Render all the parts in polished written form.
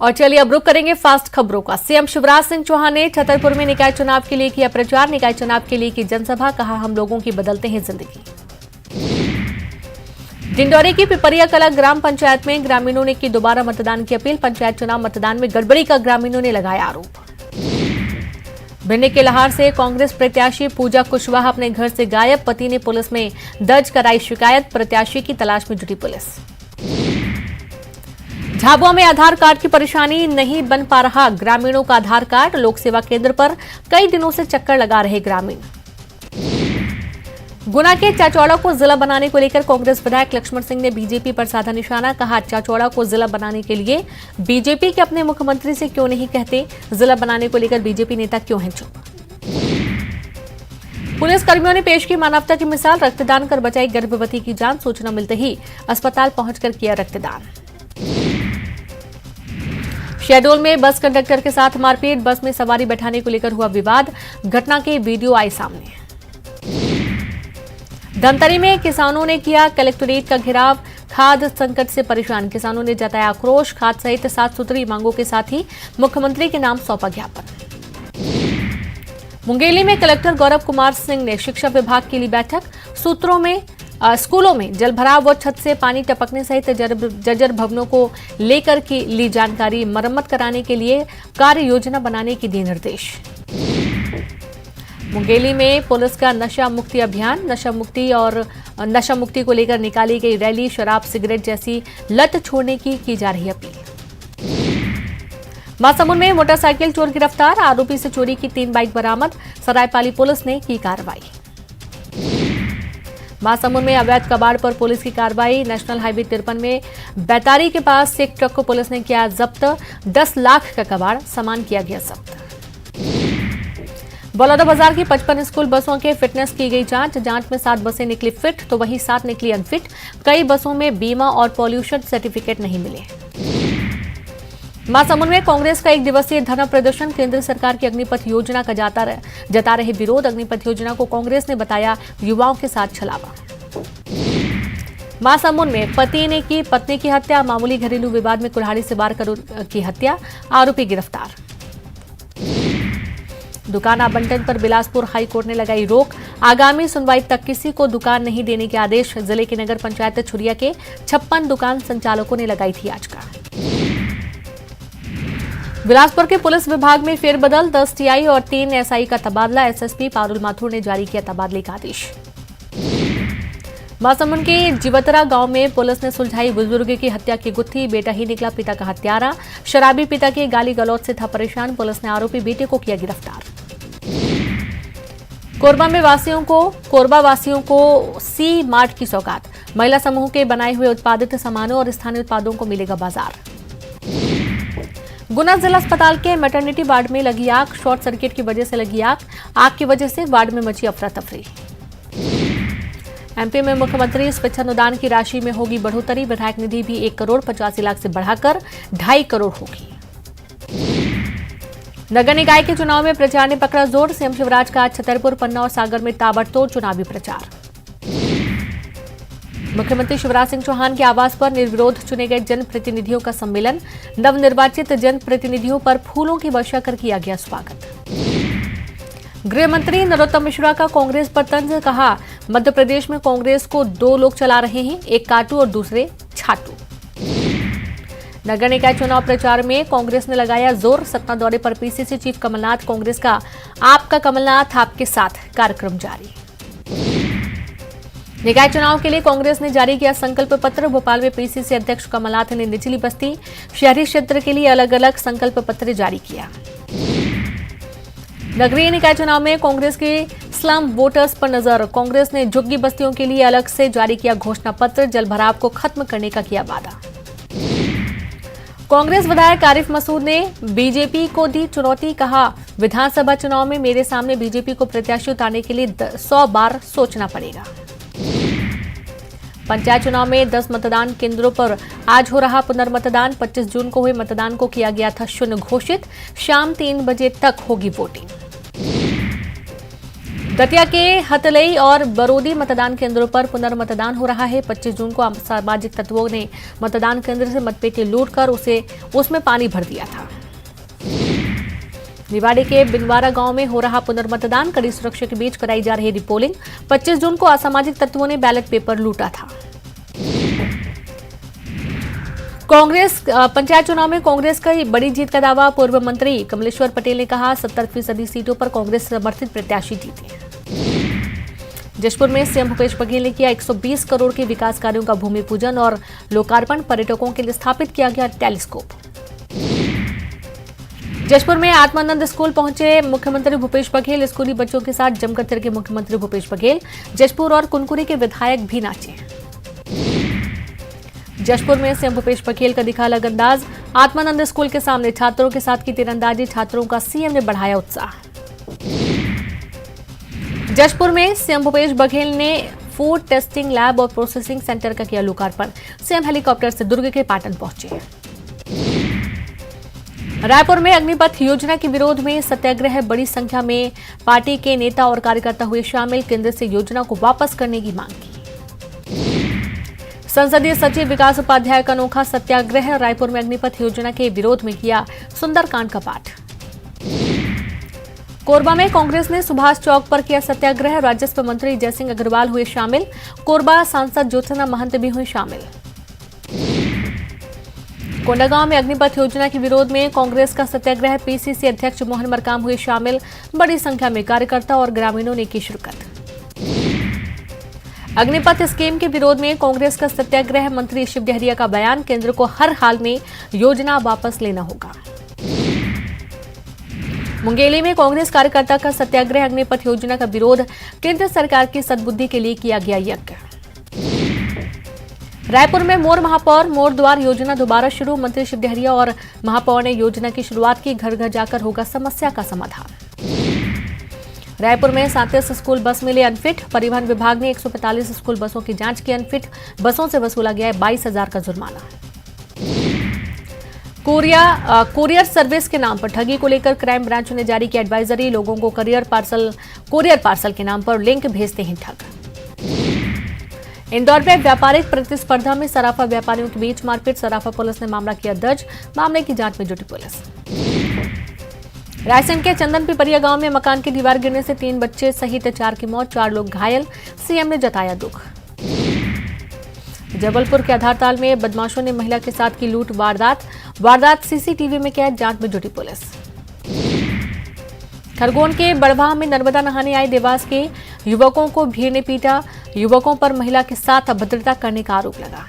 और चलिए अब रुक करेंगे फास्ट खबरों का। सीएम शिवराज सिंह चौहान ने छतरपुर में निकाय चुनाव के लिए किया प्रचार। निकाय चुनाव के लिए की जनसभा, कहा हम लोगों की बदलते हैं जिंदगी। डिंडौरी की पिपरिया कला ग्राम पंचायत में ग्रामीणों ने की दोबारा मतदान की अपील। पंचायत चुनाव मतदान में गड़बड़ी का ग्रामीणों ने लगाया आरोप। भिंड के लहार से कांग्रेस प्रत्याशी पूजा कुशवाहा अपने घर से गायब। पति ने पुलिस में दर्ज कराई शिकायत। प्रत्याशी की तलाश में जुटी पुलिस। झाबुआ में आधार कार्ड की परेशानी, नहीं बन पा रहा ग्रामीणों का आधार कार्ड। लोक सेवा केंद्र पर कई दिनों से चक्कर लगा रहे ग्रामीण। गुना के चाचौड़ा को जिला बनाने को लेकर कांग्रेस विधायक लक्ष्मण सिंह ने बीजेपी पर साधा निशाना। कहा चाचौड़ा को जिला बनाने के लिए बीजेपी के अपने मुख्यमंत्री से क्यों नहीं कहते। जिला बनाने को लेकर बीजेपी नेता क्यों हैं चुप। पुलिस कर्मियों ने पेश की मानवता की मिसाल। रक्तदान कर बचाई गर्भवती की जान। सूचना मिलते ही अस्पताल पहुंचकर किया रक्तदान। शहडोल में बस कंडक्टर के साथ मारपीट। बस में सवारी बैठाने को लेकर हुआ विवाद। घटना के वीडियो आए सामने। धमतरी में किसानों ने किया कलेक्टोरेट का घेराव। खाद संकट से परेशान किसानों ने जताया आक्रोश। खाद सहित 7 सूत्री मांगों के साथ ही मुख्यमंत्री के नाम सौंपा ज्ञापन। मुंगेली में कलेक्टर गौरव कुमार सिंह ने शिक्षा विभाग की ली बैठक। स्कूलों में जलभराव व छत से पानी टपकने सहित जर्जर भवनों को लेकर की ली जानकारी। मरम्मत कराने के लिए कार्य योजना बनाने की दी निर्देश। मुंगेली में पुलिस का नशा मुक्ति अभियान। नशा मुक्ति को लेकर निकाली गई रैली। शराब सिगरेट जैसी लत छोड़ने की जा रही अपील। महासमुंद में मोटरसाइकिल चोर गिरफ्तार। आरोपी से चोरी की 3 बाइक बरामद। सरायपाली पुलिस ने की कार्रवाई। महासमुंद में अवैध कबाड़ पर पुलिस की कार्रवाई। नेशनल हाईवे 53 में बैतारी के पास से एक ट्रक को पुलिस ने किया जब्त। 10 लाख का कबाड़ सामान किया गया जब्त। बलौदाबाजार की 55 स्कूल बसों के फिटनेस की गई जांच। जांच में 7 बसें निकली फिट तो वहीं 7 निकली अनफिट। कई बसों में बीमा और पॉल्यूशन सर्टिफिकेट नहीं मिले। महासमुंद में कांग्रेस का 1 दिवसीय धरना प्रदर्शन। केंद्र सरकार की अग्निपथ योजना का जता रहे विरोध। अग्निपथ योजना को कांग्रेस ने बताया युवाओं के साथ छलावा। महासमुंद में पति ने की पत्नी की हत्या। मामूली घरेलू विवाद में कुल्हाड़ी से वार कर की हत्या। आरोपी गिरफ्तार। दुकान आवंटन पर बिलासपुर हाई कोर्ट ने लगाई रोक। आगामी सुनवाई तक किसी को दुकान नहीं देने के आदेश। जिले की नगर पंचायत छुरिया के 56 दुकान संचालकों ने लगाई थी याचिका। बिलासपुर के पुलिस विभाग में फेरबदल। 10 टीआई और 3 एसआई का तबादला। एसएसपी पारुल माथुर ने जारी किया तबादले का आदेश। महासमुंद के जिवतरा गांव में पुलिस ने सुलझाई बुजुर्ग की हत्या की गुत्थी। बेटा ही निकला पिता का हत्यारा। शराबी पिता के गाली गलौज से था परेशान। पुलिस ने आरोपी बेटे को किया गिरफ्तार। कोरबा वासियों को सी मार्ट की सौगात। महिला समूह के बनाए हुए उत्पादित सामानों और स्थानीय उत्पादों को मिलेगा बाजार। गुना जिला अस्पताल के मैटरनिटी वार्ड में लगी आग। शॉर्ट सर्किट की वजह से लगी आग। आग की वजह से वार्ड में मची अफरा तफरी। एमपी में मुख्यमंत्री स्वच्छ अनुदान की राशि में होगी बढ़ोतरी। विधायक निधि भी 1 करोड़ 85 लाख से बढ़ाकर 2.5 करोड़ होगी। नगर निकाय के चुनाव में प्रचार ने पकड़ा जोर। सीएम शिवराज का आज छतरपुर, पन्ना और सागर में ताबड़तोड़ चुनावी प्रचार। मुख्यमंत्री शिवराज सिंह चौहान के आवास पर निर्विरोध चुने गए जनप्रतिनिधियों का सम्मेलन। नवनिर्वाचित जनप्रतिनिधियों पर फूलों की वर्षा कर किया गया स्वागत। गृह मंत्री नरोत्तम मिश्रा का कांग्रेस पर तंज। कहा मध्य प्रदेश में कांग्रेस को 2 लोग चला रहे हैं, एक काटू और दूसरे छाटू। नगर निकाय चुनाव प्रचार में कांग्रेस ने लगाया जोर। सतना दौरे पर पीसीसी चीफ कमलनाथ। कांग्रेस का आपका कमलनाथ आपके साथ कार्यक्रम जारी। निकाय चुनाव के लिए कांग्रेस ने जारी किया संकल्प पत्र। भोपाल में पीसीसी अध्यक्ष कमलनाथ ने निचली बस्ती, शहरी क्षेत्र के लिए अलग अलग संकल्प पत्र जारी किया। नगरीय निकाय चुनाव में कांग्रेस के स्लम वोटर्स पर नजर। कांग्रेस ने झुग्गी बस्तियों के लिए अलग से जारी किया घोषणा पत्र। जलभराव को खत्म करने का किया वादा। कांग्रेस विधायक आरिफ मसूद ने बीजेपी को दी चुनौती। कहा विधानसभा चुनाव में मेरे सामने बीजेपी को प्रत्याशी उतारने के लिए 100 बार सोचना पड़ेगा। पंचायत चुनाव में 10 मतदान केंद्रों पर आज हो रहा पुनर्मतदान। 25 जून को हुए मतदान को किया गया था शून्य घोषित। शाम 3 बजे तक होगी वोटिंग। दतिया के हतलई और बरोदी मतदान केंद्रों पर पुनर्मतदान हो रहा है। 25 जून को असामाजिक तत्वों ने मतदान केंद्र से मतपेटी लूटकर उसमें पानी भर दिया था। निवाड़ी के बिनवारा गांव में हो रहा पुनर्मतदान, कड़ी सुरक्षा के बीच कराई जा रही रिपोलिंग। 25 जून को असामाजिक तत्वों ने बैलेट पेपर लूटा था। कांग्रेस पंचायत चुनाव में कांग्रेस का बड़ी जीत का दावा। पूर्व मंत्री कमलेश्वर पटेल ने कहा 70% सीटों पर कांग्रेस समर्थित प्रत्याशी जीते। जशपुर में सीएम भूपेश बघेल ने किया 120 करोड़ के विकास कार्यों का भूमि पूजन और लोकार्पण। पर्यटकों के लिए स्थापित किया गया टेलीस्कोप। जशपुर में आत्मानंद स्कूल पहुंचे मुख्यमंत्री भूपेश बघेल। स्कूली बच्चों के साथ जमकर थिरके मुख्यमंत्री भूपेश बघेल। जशपुर और कुनकुरी के विधायक भी नाचे। जशपुर में सीएम भूपेश बघेल का दिखा अलग अंदाज। आत्मानंद स्कूल के सामने छात्रों के साथ की तीरंदाजी, छात्रों का सीएम ने बढ़ाया उत्साह। जशपुर में सीएम भूपेश बघेल ने फूड टेस्टिंग लैब और प्रोसेसिंग सेंटर का किया लोकार्पण। सीएम हेलीकॉप्टर से दुर्ग के पाटन पहुंचे। रायपुर में अग्निपथ योजना के विरोध में सत्याग्रह, बड़ी संख्या में पार्टी के नेता और कार्यकर्ता हुए शामिल। केंद्र से योजना को वापस करने की मांग की। संसदीय सचिव विकास उपाध्याय का अनोखा सत्याग्रह। रायपुर में अग्निपथ योजना के विरोध में किया सुंदरकांड का पाठ। कोरबा में कांग्रेस ने सुभाष चौक पर किया सत्याग्रह। राजस्व मंत्री जयसिंह अग्रवाल हुए शामिल। कोरबा सांसद ज्योत्सना महंत भी हुई शामिल। कोंडागांव में अग्निपथ योजना के विरोध में कांग्रेस का सत्याग्रह। पीसीसी अध्यक्ष मोहन मरकाम हुए शामिल। बड़ी संख्या में कार्यकर्ता और ग्रामीणों ने की शिरकत। अग्निपथ स्कीम के विरोध में कांग्रेस का सत्याग्रह। मंत्री शिव डहरिया का बयान, केंद्र को हर हाल में योजना वापस लेना होगा। मुंगेली में कांग्रेस कार्यकर्ता का सत्याग्रह। अग्निपथ योजना का विरोध, केंद्र सरकार की सद्बुद्धि के लिए किया गया यज्ञ। रायपुर में मोर महापौर मोर द्वार योजना दोबारा शुरू। मंत्री शिव डहरिया और महापौर ने योजना की शुरुआत की। घर घर जाकर होगा समस्या का समाधान। रायपुर में 37 स्कूल बस मिले अनफिट। परिवहन विभाग ने 145 स्कूल बसों की जांच की अनफिट। बसों से वसूला गया 22,000 का जुर्माना। कुरियर सर्विस के नाम पर ठगी को लेकर क्राइम ब्रांच ने जारी की एडवाइजरी। लोगों को कुरियर पार्सल के नाम पर लिंक भेजते ही ठग। इंदौर में व्यापारिक प्रतिस्पर्धा में सराफा व्यापारियों के बीच मारपीट। सराफा पुलिस ने मामला किया दर्ज। मामले की जांच में जुटी पुलिस। रायसेन के चंदन पिपरिया गांव में मकान की दीवार गिरने से 3 बच्चे सहित 4 की मौत, 4 लोग घायल। सीएम ने जताया दुख। जबलपुर के आधारताल में बदमाशों ने महिला के साथ की लूट वारदात सीसीटीवी में कैद। जांच में जुटी पुलिस। खरगोन के बड़वाह में नर्मदा नहाने आए देवास के युवकों को भीड़ ने पीटा। युवकों पर महिला के साथ अभद्रता करने का आरोप लगा।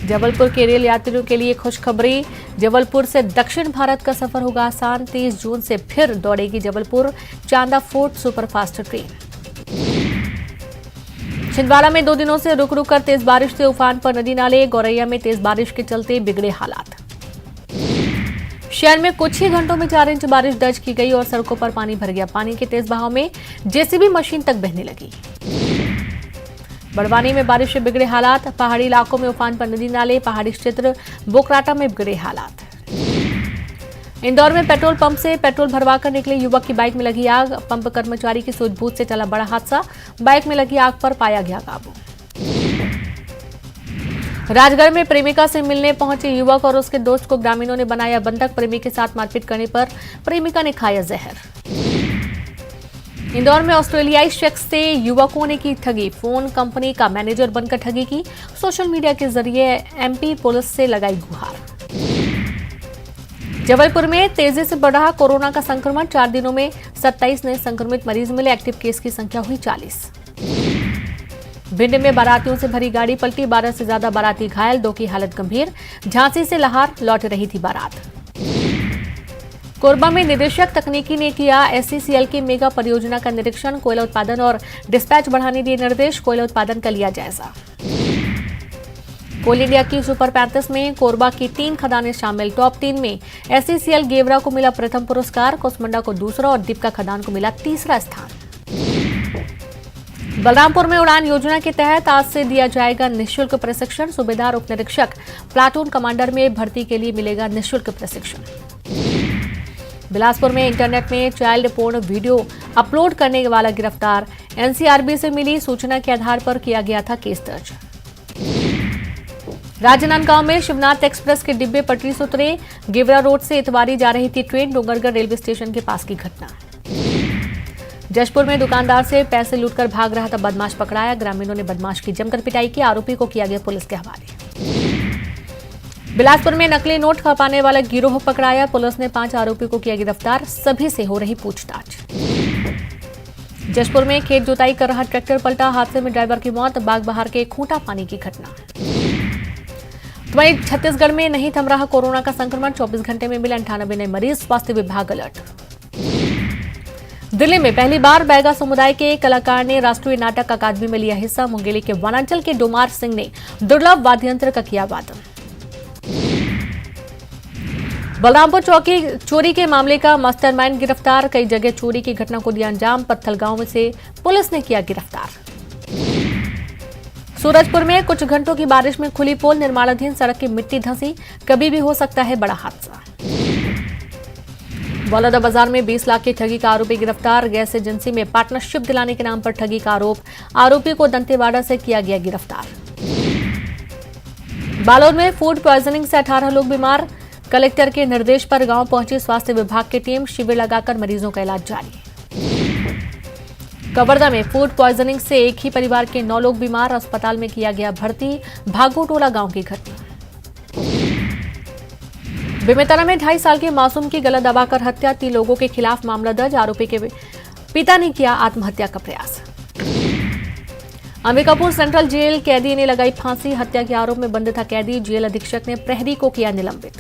जबलपुर के रेल यात्रियों के लिए खुशखबरी। जबलपुर से दक्षिण भारत का सफर होगा आसान। 30 जून से फिर दौड़ेगी जबलपुर चांदा फोर्ट सुपरफास्ट ट्रेन। छिंदवाड़ा में 2 दिनों से रुक रुक कर तेज बारिश से उफान पर नदी नाले। गौरैया में तेज बारिश के चलते बिगड़े हालात। शहर में कुछ ही घंटों में 4 इंच बारिश दर्ज की गई और सड़कों पर पानी भर गया। पानी के तेज बहाव में जेसीबी मशीन तक बहने लगी। बड़वानी में बारिश से बिगड़े हालात। पहाड़ी इलाकों में उफान पर नदी नाले। पहाड़ी क्षेत्र बोकराटा में बिगड़े हालात। इंदौर में पेट्रोल पंप से पेट्रोल भरवाकर निकले युवक की बाइक में लगी आग। पंप कर्मचारी की सूझबूझ से चला बड़ा हादसा। बाइक में लगी आग पर पाया गया काबू। राजगढ़ में प्रेमिका से मिलने पहुंचे युवक और उसके दोस्त को ग्रामीणों ने बनाया बंधक। प्रेमी के साथ मारपीट करने पर प्रेमिका ने खाया जहर। इंदौर में ऑस्ट्रेलियाई शख्स से युवकों ने की ठगी। फोन कंपनी का मैनेजर बनकर ठगी की। सोशल मीडिया के जरिए एमपी पुलिस से लगाई गुहार। जबलपुर में तेजी से बढ़ रहा कोरोना का संक्रमण। 4 दिनों में 27 नए संक्रमित मरीज मिले। एक्टिव केस की संख्या हुई 40। भिंड में बारातियों से भरी गाड़ी पलटी। 12 से ज्यादा बाराती घायल, 2 की हालत गंभीर। झांसी से लाहौर लौट रही थी बारात। कोरबा में निदेशक तकनीकी ने किया एससीसीएल की मेगा परियोजना का निरीक्षण। कोयला उत्पादन और डिस्पैच बढ़ाने दिए निर्देश। कोयला उत्पादन का लिया जायजा। कोल इंडिया की सुपर 35 में कोरबा की 3 खदानें शामिल। टॉप 3 में एससीसीएल गेवरा को मिला प्रथम पुरस्कार। कोसमुंडा को दूसरा और दीपका खदान को मिला तीसरा स्थान। बलरामपुर में उड़ान योजना के तहत आज से दिया जाएगा निःशुल्क प्रशिक्षण। सूबेदार उप निरीक्षक प्लाटून कमांडर में भर्ती के लिए मिलेगा निःशुल्क प्रशिक्षण। बिलासपुर में इंटरनेट में चाइल्ड पोर्न वीडियो अपलोड करने वाला गिरफ्तार। एनसीआरबी से मिली सूचना के आधार पर किया गया था केस दर्ज। राजनांदगांव में शिवनाथ एक्सप्रेस के डिब्बे पटरी से उतरे। गेवरा रोड से इतवारी जा रही थी ट्रेन। डोंगरगढ़ रेलवे स्टेशन के पास की घटना। जशपुर में दुकानदार से पैसे लूटकर भाग रहा था बदमाश पकड़ाया। ग्रामीणों ने बदमाश की जमकर पिटाई की। आरोपी को किया गया पुलिस के हवाले। बिलासपुर में नकली नोट खपाने वाला गिरोह पकड़ाया। पुलिस ने 5 आरोपियों को किया गिरफ्तार। सभी से हो रही पूछताछ। जशपुर में खेत जुताई कर रहा ट्रैक्टर पलटा। हादसे में ड्राइवर की मौत। बागबहार के खूंटा पानी की घटना। वहीं छत्तीसगढ़ में नहीं थम रहा कोरोना का संक्रमण। 24 घंटे में मिले 98 नए मरीज। स्वास्थ्य विभाग अलर्ट। दिल्ली में पहली बार बैगा समुदाय के कलाकार ने राष्ट्रीय नाटक अकादमी में लिया हिस्सा। मुंगेली के वनांचल के डोमार सिंह ने दुर्लभ वाद्ययंत्र का किया वादन। बलरामपुर चोरी के मामले का मास्टरमाइंड गिरफ्तार। कई जगह चोरी की घटना को दिया अंजाम। पत्थल गांव से पुलिस ने किया गिरफ्तार। सूरजपुर में कुछ घंटों की बारिश में खुली पोल। निर्माणाधीन सड़क की मिट्टी धंसी। कभी भी हो सकता है बड़ा हादसा। बलौदाबाजार में 20 लाख की ठगी का आरोपी गिरफ्तार। गैस एजेंसी में पार्टनरशिप दिलाने के नाम पर ठगी का आरोप। आरोपी को दंतेवाड़ा से किया गया गिरफ्तार। बालोद में फूड पॉइजनिंग से 18 लोग बीमार। कलेक्टर के निर्देश पर गांव पहुंची स्वास्थ्य विभाग की टीम। शिविर लगाकर मरीजों का इलाज जारी। कवर्धा में फूड पॉइजनिंग से एक ही परिवार के 9 लोग बीमार। अस्पताल में किया गया भर्ती। भागोटोला गांव की घटना। बेमेतरा में 2.5 साल के मासूम की गला दबाकर हत्या। 3 लोगों के खिलाफ मामला दर्ज। आरोपी के पिता ने किया आत्महत्या का प्रयास। अंबिकापुर सेंट्रल जेल कैदी ने लगाई फांसी। हत्या के आरोप में बंद था कैदी। जेल अधीक्षक ने प्रहरी को किया निलंबित।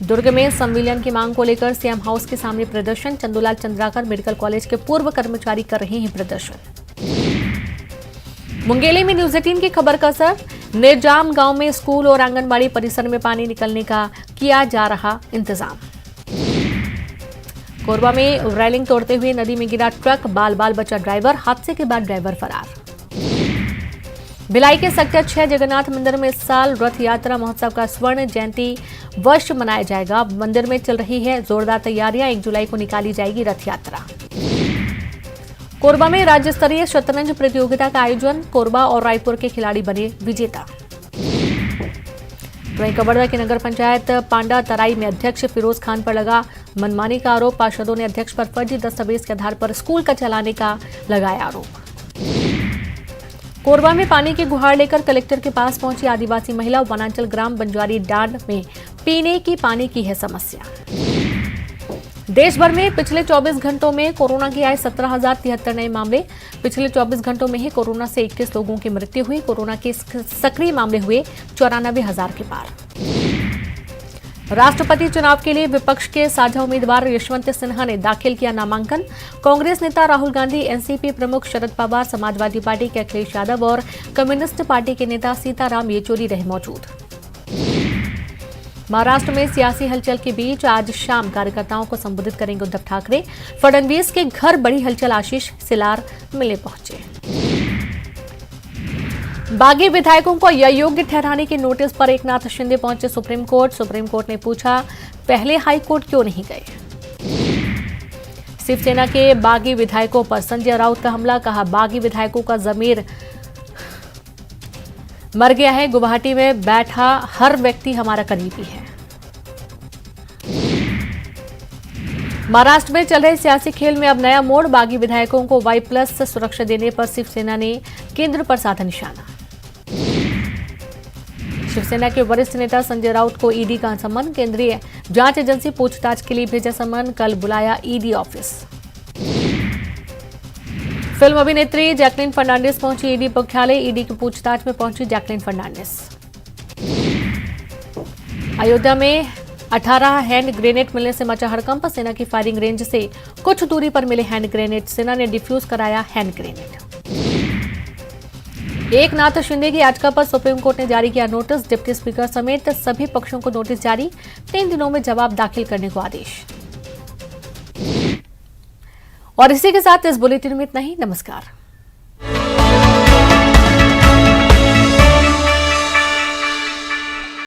दुर्ग में संविलियन की मांग को लेकर सीएम हाउस के सामने प्रदर्शन। चंदूलाल चंद्राकर मेडिकल कॉलेज के पूर्व कर्मचारी कर रहे हैं प्रदर्शन। मुंगेली में न्यूज 18 की खबर का असर। नेरजाम गांव में स्कूल और आंगनबाड़ी परिसर में पानी निकलने का किया जा रहा इंतजाम। कोरबा में रेलिंग तोड़ते हुए नदी में गिरा ट्रक। बाल बाल बचा ड्राइवर। हादसे के बाद ड्राइवर फरार। भिलाई के सेक्टर 6 जगन्नाथ मंदिर में इस साल रथ यात्रा महोत्सव का स्वर्ण जयंती वर्ष मनाया जाएगा। मंदिर में चल रही है जोरदार तैयारियां। 1 जुलाई को निकाली जाएगी रथ यात्रा। कोरबा में राज्य स्तरीय शतरंज प्रतियोगिता का आयोजन। कोरबा और रायपुर के खिलाड़ी बने विजेता। वहीं कवर्धा की नगर पंचायत पांडा तराई में अध्यक्ष फिरोज खान पर लगा मनमानी का आरोप। पार्षदों ने अध्यक्ष पर फर्जी दस्तावेज के आधार पर स्कूल का चलाने का लगाया आरोप। कोरबा में पानी की गुहार लेकर कलेक्टर के पास पहुंची आदिवासी महिला। वनांचल ग्राम बंजारी डांड में पीने की पानी की है समस्या। देश भर में पिछले 24 घंटों में कोरोना के आए 17,073 नए मामले। पिछले 24 घंटों में ही कोरोना से 21 लोगों की मृत्यु हुई। कोरोना के सक्रिय मामले हुए 94,000 के पार। राष्ट्रपति चुनाव के लिए विपक्ष के साझा उम्मीदवार यशवंत सिन्हा ने दाखिल किया नामांकन। कांग्रेस नेता राहुल गांधी, एनसीपी प्रमुख शरद पवार, समाजवादी पार्टी के अखिलेश यादव और कम्युनिस्ट पार्टी के नेता सीताराम येचुरी रहे मौजूद। महाराष्ट्र में सियासी हलचल के बीच आज शाम कार्यकर्ताओं को संबोधित करेंगे उद्धव ठाकरे। फडणवीस के घर बड़ी हलचल। आशीष सिलार मिलने पहुंचे। बागी विधायकों को अयोग्य ठहराने के नोटिस पर एकनाथ शिंदे पहुंचे सुप्रीम कोर्ट। सुप्रीम कोर्ट ने पूछा पहले हाई कोर्ट क्यों नहीं गए। शिवसेना के बागी विधायकों पर संजय राउत का हमला। कहा बागी विधायकों का जमीर मर गया है। गुवाहाटी में बैठा हर व्यक्ति हमारा करीबी है। महाराष्ट्र में चल रहे सियासी खेल में अब नया मोड़। बागी विधायकों को Y+ सुरक्षा देने पर शिवसेना ने केंद्र पर साधा निशाना। शिवसेना के वरिष्ठ नेता संजय राउत को ईडी का सम्मन। केंद्रीय जांच एजेंसी पूछताछ के लिए भेजा सम्मन। कल बुलाया ईडी ऑफिस। फिल्म अभिनेत्री जैकलीन फर्नांडिस पहुंची ईडी मुख्यालय। ईडी की पूछताछ में पहुंची जैकलीन फर्नांडिस। अयोध्या में 18 हैंड ग्रेनेड मिलने से मचा हड़कंप। सेना की फायरिंग रेंज से कुछ दूरी पर मिले हैंड ग्रेनेड। सेना ने डिफ्यूज कराया हैंड ग्रेनेड। एकनाथ शिंदे की याचिका पर सुप्रीम कोर्ट ने जारी किया नोटिस। डिप्टी स्पीकर समेत सभी पक्षों को नोटिस जारी। 3 दिनों में जवाब दाखिल करने को आदेश। और इसी के साथ इस बुलेटिन में इतना ही। नमस्कार।